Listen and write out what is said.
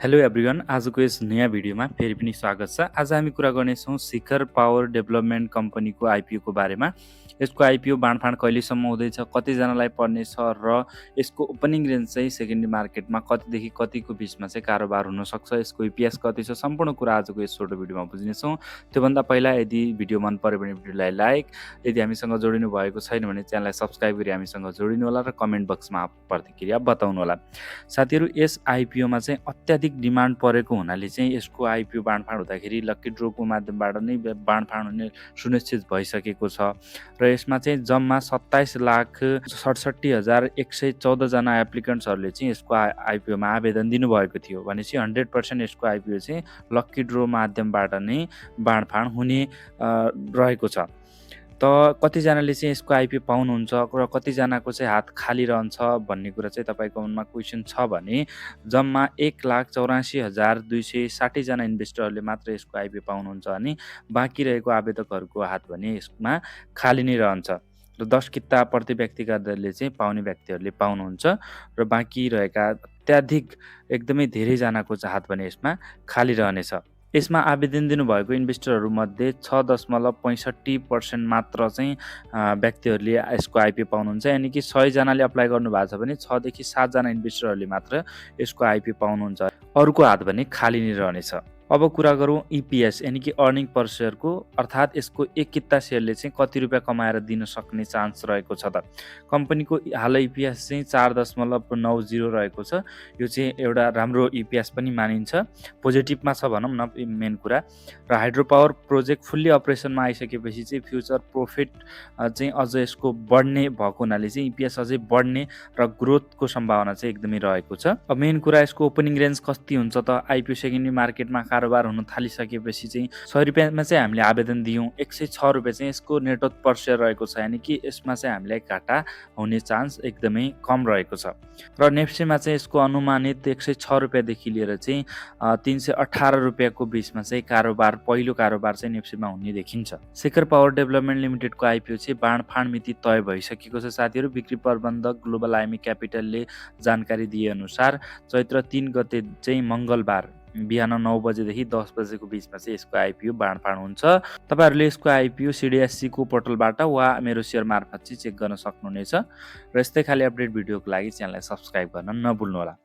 Hello everyone, आजको यस नयाँ भिडियोमा फेरि पनि स्वागत छ। आज हामी कुरा गर्नेछौँ शिखर पावर डेभलपमेन्ट कम्पनीको आइपिओको बारेमा। यसको आइपिओ बाँडफाँड कहिलेसम्म हुँदैछ, कतिजनालाई पर्ने छ र यसको ओपनिङ रेन्ज चाहिँ सेकेन्डरी मार्केटमा कतिदेखि कतिको बिचमा चाहिँ कारोबार हुनसक्छ, यसको इपिएस कति छ, सम्पूर्ण कुरा आजको यस छोटो भिडियोमा बुझ्नेछौँ। त्योभन्दा पहिला यदि भिडियो मन पऱ्यो भने भिडियोलाई लाइक, यदि हामीसँग जोडिनु भएको छैन भने च्यानललाई सब्सक्राइब गरी हामीसँग जोडिनु होला र कमेन्ट बक्समा प्रतिक्रिया बताउनु होला। साथीहरू, यस आइपिओमा चाहिँ अत्याधिक डिमान्ड परेको हुनाले चाहिँ यसको आइपिओ बाँडफाँड हुँदाखेरि लक्की ड्रोको माध्यमबाट नै बाँडफाँड हुने सुनिश्चित भइसकेको छ र यसमा चाहिँ जम्मा 27,67,114 जना एप्लिकेन्ट्सहरूले चाहिँ यसको आइपिओमा आवेदन दिनुभएको थियो। भनेपछि 100% यसको आइपिओ चाहिँ लक्की ड्रो माध्यमबाट नै बाँडफाँड हुने रहेको छ। त कतिजनाले चाहिँ यसको आइपिओ पाउनुहुन्छ र कतिजनाको चाहिँ हात खाली रहन्छ भन्ने कुरा चाहिँ तपाईँको मनमा क्वेसन छ भने जम्मा 1,84,260 जना इन्भेस्टरहरूले मात्र यसको आइपिओ पाउनुहुन्छ अनि बाँकी रहेको आवेदकहरूको हात भने यसमा खाली नै रहन्छ र 10 किता प्रति व्यक्तिका दरले चाहिँ पाउने व्यक्तिहरूले पाउनुहुन्छ र बाँकी रहेका अत्याधिक एकदमै धेरैजनाको चाहिँ हात भने यसमा खाली रहनेछ। यसमा आवेदन दिनुभएको इन्भेस्टरहरूमध्ये 6.65% मात्र चाहिँ व्यक्तिहरूले यसको आइपिओ पाउनुहुन्छ। यानि कि 100 जनाले अप्लाई गर्नुभएको छ भने 6 देखि 7 जना इन्भेस्टरहरूले मात्र यसको आइपिओ पाउनुहुन्छ। अरूको हात भने खाली नै रहनेछ। अब कुरा गरौँ इपिएस यानि कि अर्निङ पर सेयरको, अर्थात् यसको एक किता सेयरले चाहिँ कति रुपियाँ कमाएर दिन सक्ने चान्स रहेको छ त। कम्पनीको हाल इपिएस चाहिँ 4.90 रहेको छ। यो चाहिँ एउटा राम्रो इपिएस पनि मानिन्छ, पोजिटिभमा छ भनौँ न मेन कुरा। र हाइड्रो पावर प्रोजेक्ट फुल्ली अपरेसनमा आइसकेपछि चाहिँ फ्युचर प्रफिट चाहिँ अझ यसको बढ्ने भएको हुनाले चाहिँ इपिएस अझै बढ्ने र ग्रोथको सम्भावना चाहिँ एकदमै रहेको छ। अब मेन कुरा यसको ओपनिङ रेन्ज कति हुन्छ त। आइपिओ सेकेन्डरी मार्केटमा कारोबार हुन थालिसकेपछि चाहिँ 100 रुपियाँमा चाहिँ हामीले आवेदन दियौँ, 106 रुपियाँ चाहिँ यसको नेटवर्थ पर सेयर रहेको छ। यानि कि यसमा चाहिँ हामीलाई घाटा हुने चान्स एकदमै कम रहेको छ। र नेप्सीमा चाहिँ यसको अनुमानित 106 रुपियाँदेखि लिएर चाहिँ 318 रुपियाँको बिचमा चाहिँ पहिलो कारोबार चाहिँ नेप्सीमा हुने देखिन्छ। शिखर पावर डेभलपमेन्ट लिमिटेडको आइपिओ चाहिँ बाँडफाँड मिति तय भइसकेको छ। साथीहरू, बिक्री प्रबन्धक ग्लोबल आइएमई क्यापिटलले जानकारी दिए अनुसार चैत्र 3 गते चाहिँ मङ्गलबार बिहान 9 बजेदेखि 10 बजेको बिचमा चाहिँ यसको आइपिओ बाँडफाँड हुन्छ। तपाईँहरूले यसको आइपिओ सिडिएससीको पोर्टलबाट वा मेरो सेयर मार्फत चाहिँ चेक गर्न सक्नुहुनेछ। र यस्तै खाली अपडेट भिडियोको लागि च्यानललाई सब्सक्राइब गर्न नभुल्नुहोला।